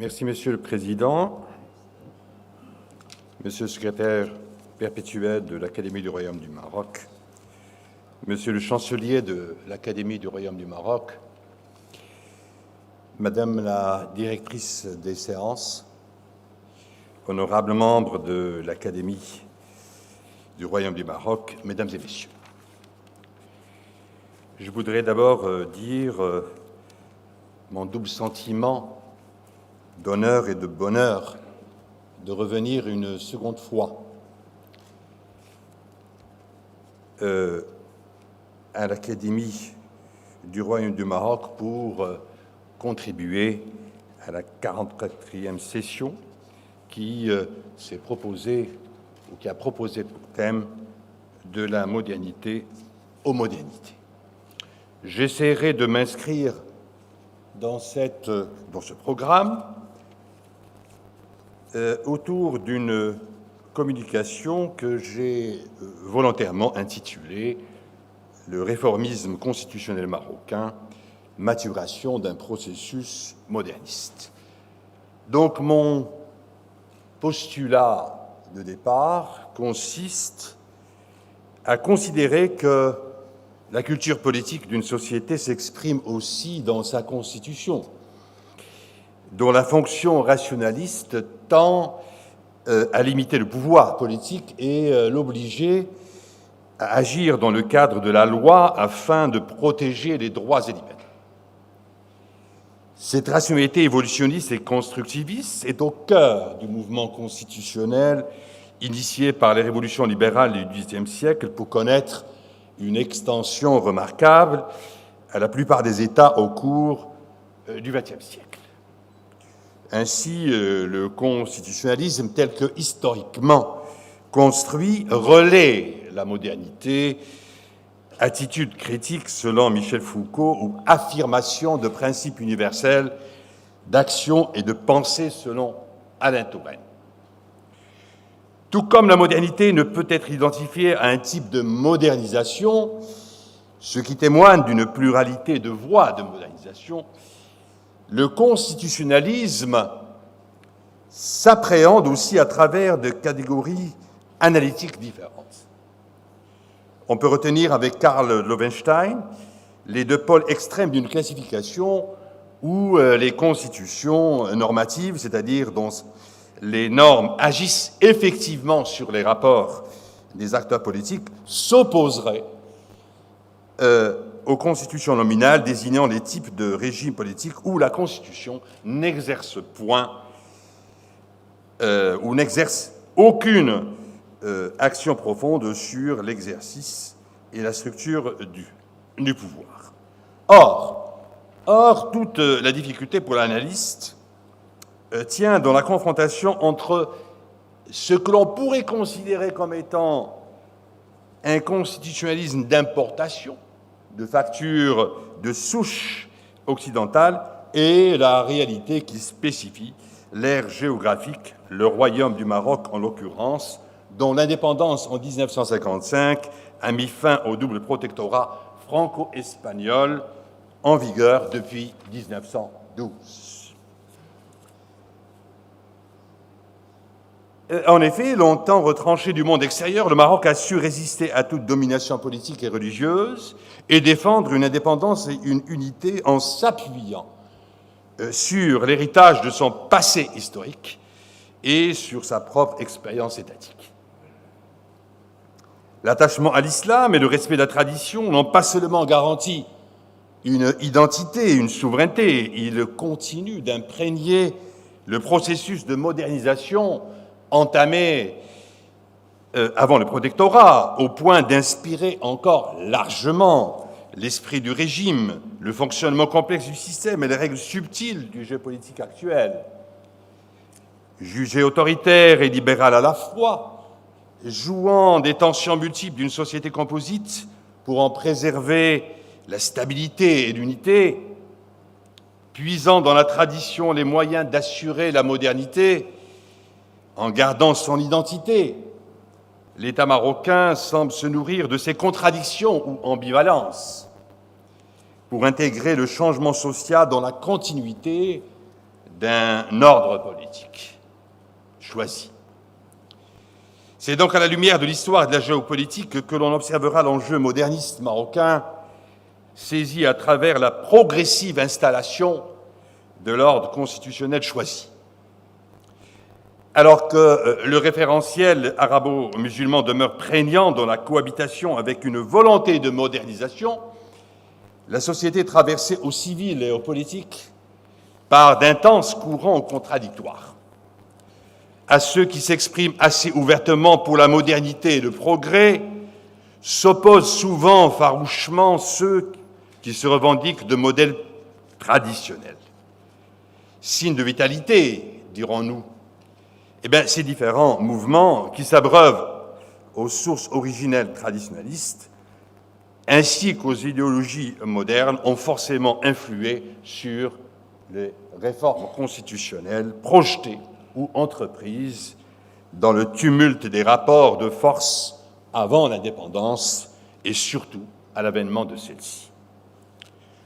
Merci, Monsieur le Président, Monsieur le secrétaire perpétuel de l'Académie du Royaume du Maroc, Monsieur le chancelier de l'Académie du Royaume du Maroc, Madame la directrice des séances, honorables membres de l'Académie du Royaume du Maroc, Mesdames et Messieurs. Je voudrais d'abord dire mon double sentiment d'honneur et de bonheur de revenir une seconde fois à l'Académie du Royaume du Maroc pour contribuer à la 44e session qui s'est proposée ou qui a proposé pour thème de la modernité aux modernités. J'essaierai de m'inscrire dans ce programme autour d'une communication que j'ai volontairement intitulée « Le réformisme constitutionnel marocain, maturation d'un processus moderniste ». Donc mon postulat de départ consiste à considérer que la culture politique d'une société s'exprime aussi dans sa constitution, dont la fonction rationaliste tend à limiter le pouvoir politique et l'obliger à agir dans le cadre de la loi afin de protéger les droits et libertés. Cette rationalité évolutionniste et constructiviste est au cœur du mouvement constitutionnel initié par les révolutions libérales du XVIIIe siècle pour connaître une extension remarquable à la plupart des États au cours du XXe siècle. Ainsi, le constitutionnalisme tel que historiquement construit relaie la modernité, attitude critique selon Michel Foucault ou affirmation de principes universels d'action et de pensée selon Alain Touraine. Tout comme la modernité ne peut être identifiée à un type de modernisation, ce qui témoigne d'une pluralité de voies de modernisation, le constitutionnalisme s'appréhende aussi à travers de catégories analytiques différentes. On peut retenir avec Karl Loewenstein les deux pôles extrêmes d'une classification où les constitutions normatives, c'est-à-dire dont les normes agissent effectivement sur les rapports des acteurs politiques, s'opposeraient aux constitutions nominales désignant les types de régimes politiques où la Constitution n'exerce point ou n'exerce aucune action profonde sur l'exercice et la structure du pouvoir. Or, toute la difficulté pour l'analyste tient dans la confrontation entre ce que l'on pourrait considérer comme étant un constitutionnalisme d'importation, de facture de souche occidentale, et la réalité qui spécifie l'ère géographique, le royaume du Maroc en l'occurrence, dont l'indépendance en 1955 a mis fin au double protectorat franco-espagnol en vigueur depuis 1912. En effet, longtemps retranché du monde extérieur, le Maroc a su résister à toute domination politique et religieuse et défendre une indépendance et une unité en s'appuyant sur l'héritage de son passé historique et sur sa propre expérience étatique. L'attachement à l'islam et le respect de la tradition n'ont pas seulement garanti une identité, une souveraineté, ils continuent d'imprégner le processus de modernisation entamé avant le protectorat, au point d'inspirer encore largement l'esprit du régime, le fonctionnement complexe du système et les règles subtiles du jeu politique actuel. Jugé autoritaire et libéral à la fois, jouant des tensions multiples d'une société composite pour en préserver la stabilité et l'unité, puisant dans la tradition les moyens d'assurer la modernité, en gardant son identité, l'État marocain semble se nourrir de ces contradictions ou ambivalences pour intégrer le changement social dans la continuité d'un ordre politique choisi. C'est donc à la lumière de l'histoire et de la géopolitique que l'on observera l'enjeu moderniste marocain saisi à travers la progressive installation de l'ordre constitutionnel choisi. Alors que le référentiel arabo-musulman demeure prégnant dans la cohabitation avec une volonté de modernisation, la société est traversée au civil et au politique par d'intenses courants contradictoires. À ceux qui s'expriment assez ouvertement pour la modernité et le progrès, s'opposent souvent farouchement ceux qui se revendiquent de modèles traditionnels. Signe de vitalité, dirons-nous, ces différents mouvements qui s'abreuvent aux sources originelles traditionnalistes ainsi qu'aux idéologies modernes ont forcément influé sur les réformes constitutionnelles projetées ou entreprises dans le tumulte des rapports de force avant l'indépendance et surtout à l'avènement de celle-ci.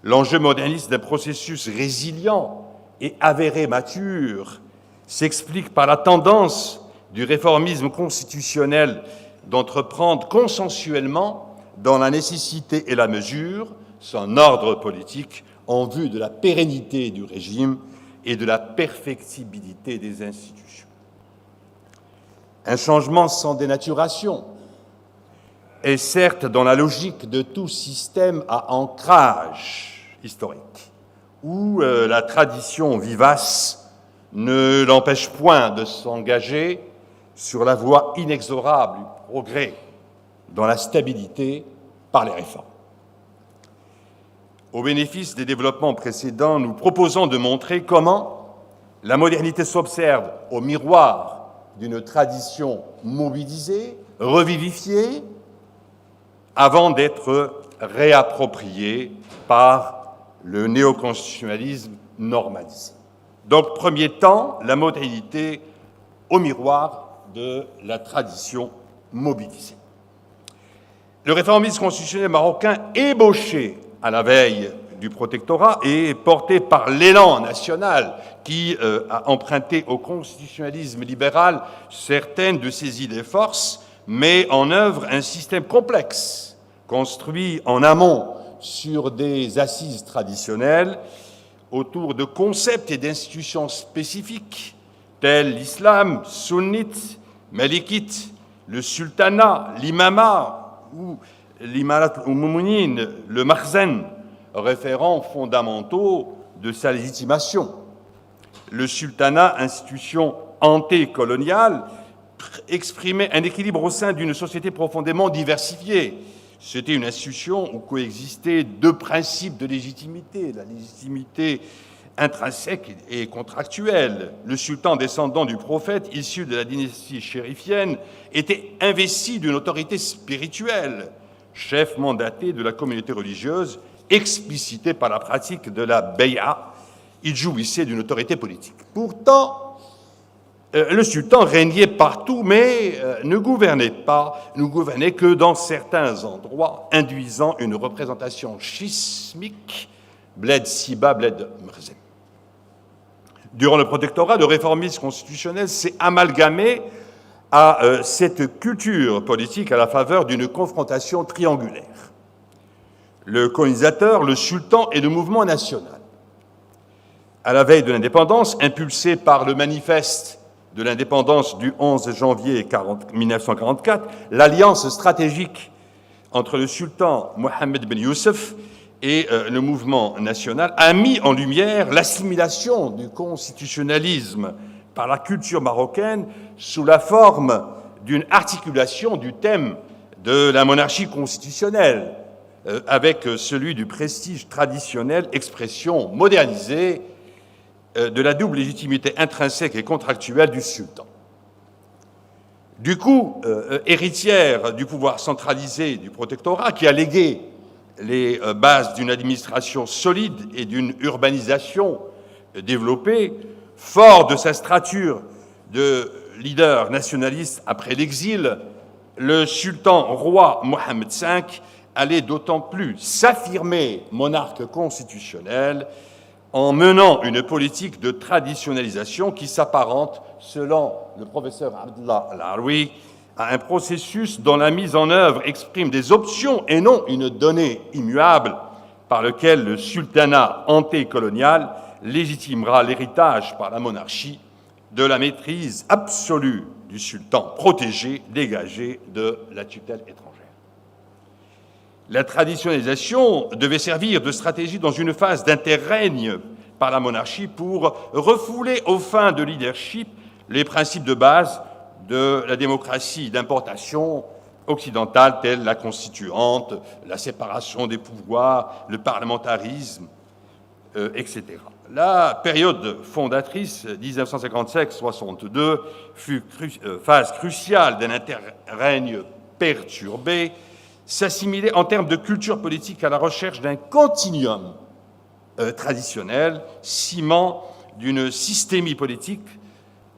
L'enjeu moderniste d'un processus résilient et avéré mature s'explique par la tendance du réformisme constitutionnel d'entreprendre consensuellement, dans la nécessité et la mesure, son ordre politique en vue de la pérennité du régime et de la perfectibilité des institutions. Un changement sans dénaturation est certes dans la logique de tout système à ancrage historique, où la tradition vivace ne l'empêche point de s'engager sur la voie inexorable du progrès dans la stabilité par les réformes. Au bénéfice des développements précédents, nous proposons de montrer comment la modernité s'observe au miroir d'une tradition mobilisée, revivifiée, avant d'être réappropriée par le néoconstitutionnalisme normalisé. Donc, premier temps, la modernité au miroir de la tradition mobilisée. Le réformisme constitutionnel marocain, ébauché à la veille du protectorat et porté par l'élan national qui a emprunté au constitutionnalisme libéral certaines de ses idées forces, met en œuvre un système complexe, construit en amont sur des assises traditionnelles, autour de concepts et d'institutions spécifiques, tels l'islam sunnite, malikite, le sultanat, l'imama ou l'imarat al-Moumounine, le makhzen, référents fondamentaux de sa légitimation. Le sultanat, institution antécoloniale, exprimait un équilibre au sein d'une société profondément diversifiée. C'était une institution où coexistaient deux principes de légitimité, la légitimité intrinsèque et contractuelle. Le sultan descendant du prophète, issu de la dynastie chérifienne, était investi d'une autorité spirituelle, chef mandaté de la communauté religieuse, explicité par la pratique de la bay'a. Il jouissait d'une autorité politique. Pourtant, le sultan régnait partout, mais ne gouvernait que dans certains endroits, induisant une représentation schismique, bled Siba, bled Mrzem. Durant le protectorat, le réformisme constitutionnel s'est amalgamé à cette culture politique à la faveur d'une confrontation triangulaire. Le colonisateur, le sultan et le mouvement national. À la veille de l'indépendance, impulsé par le manifeste de l'indépendance du 11 janvier 1944, l'alliance stratégique entre le sultan Mohammed Ben Youssef et le mouvement national a mis en lumière l'assimilation du constitutionnalisme par la culture marocaine sous la forme d'une articulation du thème de la monarchie constitutionnelle avec celui du prestige traditionnel, expression modernisée de la double légitimité intrinsèque et contractuelle du sultan. Du coup, héritière du pouvoir centralisé du protectorat qui a légué les bases d'une administration solide et d'une urbanisation développée, fort de sa stature de leader nationaliste après l'exil, le sultan roi Mohammed V allait d'autant plus s'affirmer monarque constitutionnel en menant une politique de traditionnalisation qui s'apparente, selon le professeur Abdullah Al-Arwi, à un processus dont la mise en œuvre exprime des options et non une donnée immuable par lequel le sultanat antécolonial légitimera l'héritage par la monarchie de la maîtrise absolue du sultan protégé, dégagé de la tutelle étrangère. La traditionnalisation devait servir de stratégie dans une phase d'interrègne par la monarchie pour refouler aux fins de leadership les principes de base de la démocratie d'importation occidentale, telle la constituante, la séparation des pouvoirs, le parlementarisme, etc. La période fondatrice, 1955-62, fut phase cruciale d'un interrègne perturbé, s'assimiler en termes de culture politique à la recherche d'un continuum traditionnel, ciment d'une systémie politique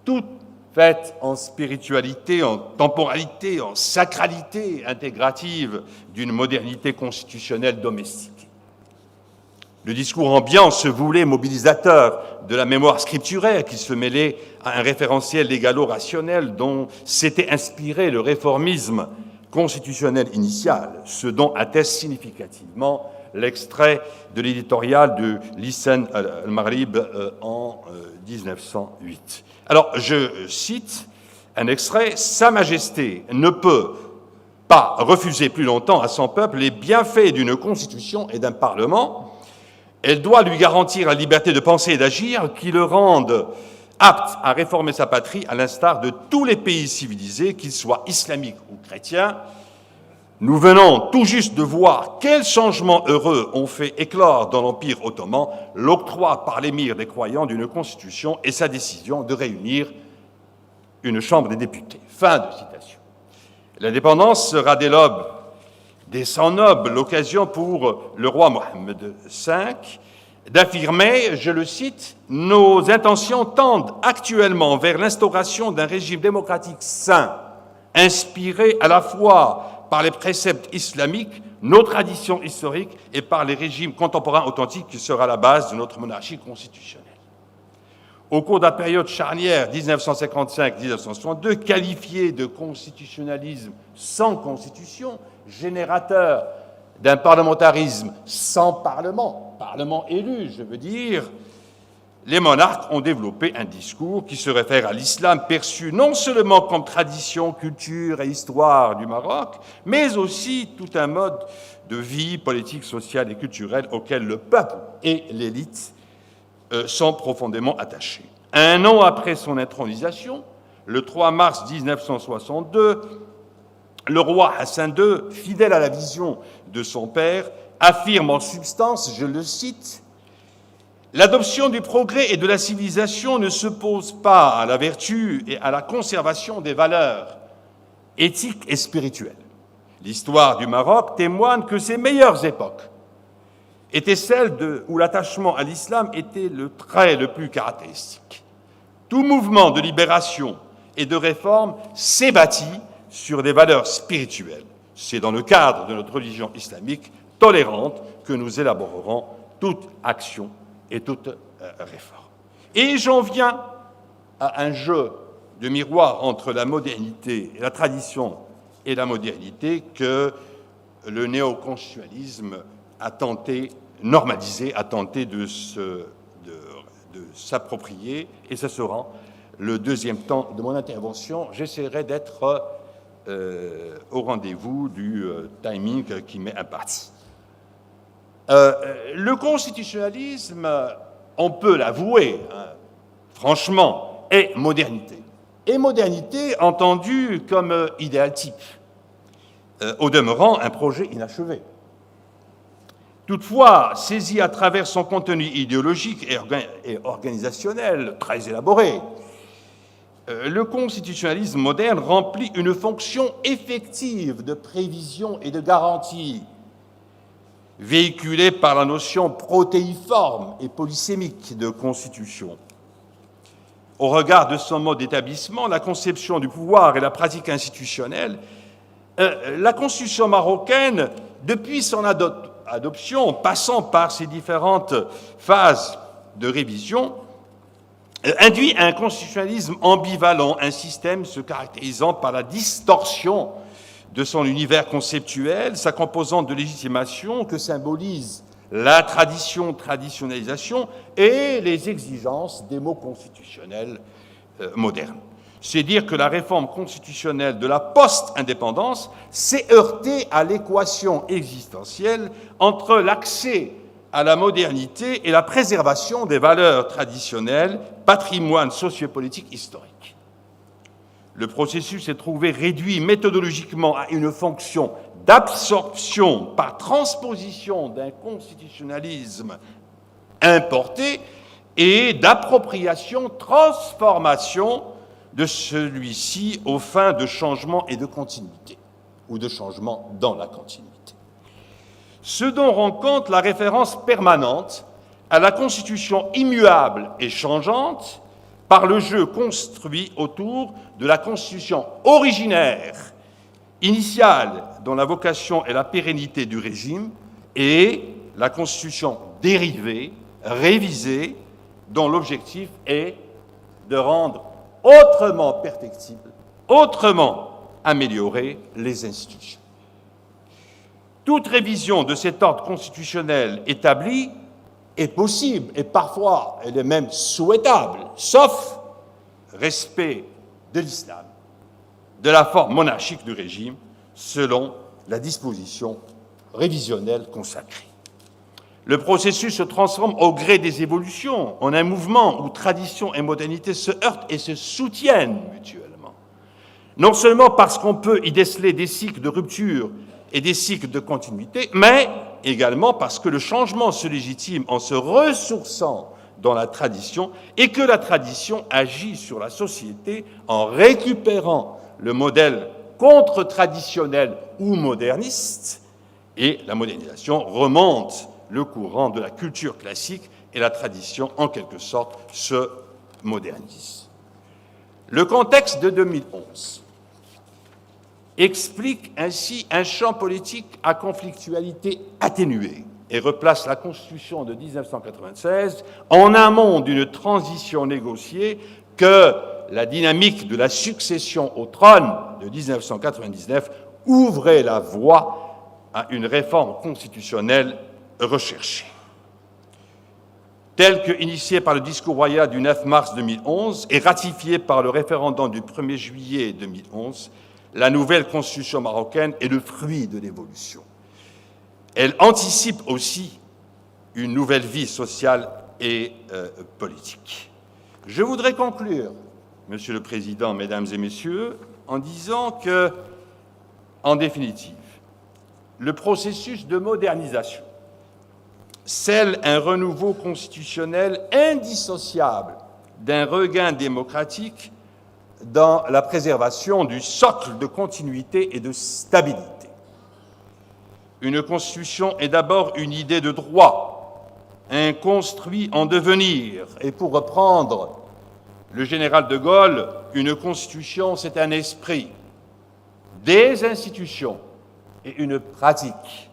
toute faite en spiritualité, en temporalité, en sacralité intégrative d'une modernité constitutionnelle domestique. Le discours ambiant se voulait mobilisateur de la mémoire scripturaire qui se mêlait à un référentiel légalo-rationnel dont s'était inspiré le réformisme constitutionnel initial, ce dont atteste significativement l'extrait de l'éditorial de Lisan al-Maghrib en 1908. Alors, je cite un extrait, « Sa Majesté ne peut pas refuser plus longtemps à son peuple les bienfaits d'une constitution et d'un parlement. Elle doit lui garantir la liberté de penser et d'agir qui le rendent apte à réformer sa patrie à l'instar de tous les pays civilisés, qu'ils soient islamiques ou chrétiens. Nous venons tout juste de voir quels changements heureux ont fait éclore dans l'Empire ottoman l'octroi par l'émir des croyants d'une constitution et sa décision de réunir une chambre des députés. » Fin de citation. L'indépendance sera dès l'aube des 100 nobles l'occasion pour le roi Mohammed V d'affirmer, je le cite, « Nos intentions tendent actuellement vers l'instauration d'un régime démocratique sain, inspiré à la fois par les préceptes islamiques, nos traditions historiques et par les régimes contemporains authentiques qui sera la base de notre monarchie constitutionnelle. » Au cours de la période charnière 1955-1962, qualifiée de constitutionnalisme sans constitution, générateur d'un parlementarisme sans parlement, parlement élu, je veux dire, les monarques ont développé un discours qui se réfère à l'islam perçu non seulement comme tradition, culture et histoire du Maroc, mais aussi tout un mode de vie politique, sociale et culturelle auquel le peuple et l'élite sont profondément attachés. Un an après son intronisation, le 3 mars 1962, le roi Hassan II, fidèle à la vision de son père, affirme en substance, je le cite, « L'adoption du progrès et de la civilisation ne s'oppose pas à la vertu et à la conservation des valeurs éthiques et spirituelles. L'histoire du Maroc témoigne que ses meilleures époques étaient celles où l'attachement à l'islam était le trait le plus caractéristique. Tout mouvement de libération et de réforme s'est bâti sur des valeurs spirituelles. C'est dans le cadre de notre religion islamique tolérante que nous élaborerons toute action et toute réforme. » Et j'en viens à un jeu de miroir entre la modernité et la tradition et la modernité que le néoconstitutionnalisme a tenté normaliser, a tenté de s'approprier, et ce sera le deuxième temps de mon intervention. J'essaierai d'être au rendez-vous du timing qui m'est imparti. Le constitutionnalisme, on peut l'avouer, franchement, est modernité. Et modernité entendue comme idéal type. Au demeurant, un projet inachevé. Toutefois, saisi à travers son contenu idéologique et organisationnel très élaboré, le constitutionnalisme moderne remplit une fonction effective de prévision et de garantie, véhiculée par la notion protéiforme et polysémique de constitution. Au regard de son mode d'établissement, la conception du pouvoir et la pratique institutionnelle, la Constitution marocaine, depuis son adoption, passant par ses différentes phases de révision induit un constitutionnalisme ambivalent, un système se caractérisant par la distorsion de son univers conceptuel, sa composante de légitimation que symbolise la traditionnalisation et les exigences des mots constitutionnels modernes. C'est dire que la réforme constitutionnelle de la post-indépendance s'est heurtée à l'équation existentielle entre l'accès à la modernité et la préservation des valeurs traditionnelles, patrimoine sociopolitique historique. Le processus s'est trouvé réduit méthodologiquement à une fonction d'absorption par transposition d'un constitutionnalisme importé et d'appropriation, transformation de celui-ci aux fins de changement et de continuité, ou de changement dans la continuité. Ce dont rend compte la référence permanente à la Constitution immuable et changeante par le jeu construit autour de la Constitution originaire, initiale, dont la vocation est la pérennité du régime, et la Constitution dérivée, révisée, dont l'objectif est de rendre autrement perfectibles, autrement améliorer les institutions. Toute révision de cet ordre constitutionnel établi est possible et parfois elle est même souhaitable, sauf respect de l'islam, de la forme monarchique du régime, selon la disposition révisionnelle consacrée. Le processus se transforme au gré des évolutions en un mouvement où tradition et modernité se heurtent et se soutiennent mutuellement. Non seulement parce qu'on peut y déceler des cycles de rupture et des cycles de continuité, mais également parce que le changement se légitime en se ressourçant dans la tradition et que la tradition agit sur la société en récupérant le modèle contre-traditionnel ou moderniste, et la modernisation remonte le courant de la culture classique et la tradition, en quelque sorte, se modernise. Le contexte de 2011 explique ainsi un champ politique à conflictualité atténuée et replace la Constitution de 1996 en amont d'une transition négociée que la dynamique de la succession au trône de 1999 ouvrait la voie à une réforme constitutionnelle recherchée. Telle que initiée par le discours royal du 9 mars 2011 et ratifiée par le référendum du 1er juillet 2011, la nouvelle constitution marocaine est le fruit de l'évolution. Elle anticipe aussi une nouvelle vie sociale et politique. Je voudrais conclure, Monsieur le Président, Mesdames et Messieurs, en disant que, en définitive, le processus de modernisation scelle un renouveau constitutionnel indissociable d'un regain démocratique dans la préservation du socle de continuité et de stabilité. Une constitution est d'abord une idée de droit, un construit en devenir. Et pour reprendre le général de Gaulle, une constitution, c'est un esprit, des institutions et une pratique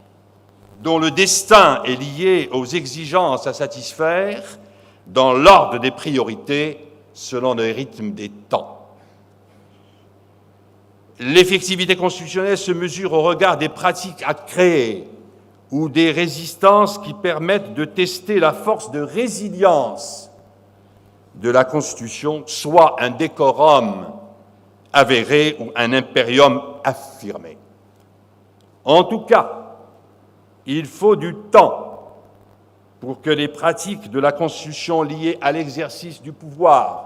dont le destin est lié aux exigences à satisfaire dans l'ordre des priorités selon le rythme des temps. L'effectivité constitutionnelle se mesure au regard des pratiques à créer ou des résistances qui permettent de tester la force de résilience de la Constitution, soit un décorum avéré ou un impérium affirmé. En tout cas, il faut du temps pour que les pratiques de la Constitution liées à l'exercice du pouvoir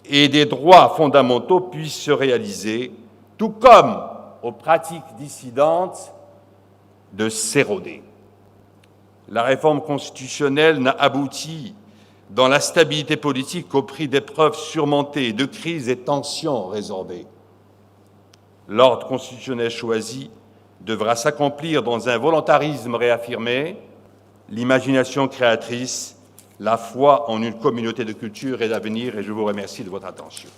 et des droits fondamentaux puissent se réaliser, tout comme aux pratiques dissidentes de s'éroder. La réforme constitutionnelle n'a abouti dans la stabilité politique qu'au prix d'épreuves surmontées, de crises et tensions résorbées. L'ordre constitutionnel choisi devra s'accomplir dans un volontarisme réaffirmé, l'imagination créatrice, la foi en une communauté de culture et d'avenir, et je vous remercie de votre attention.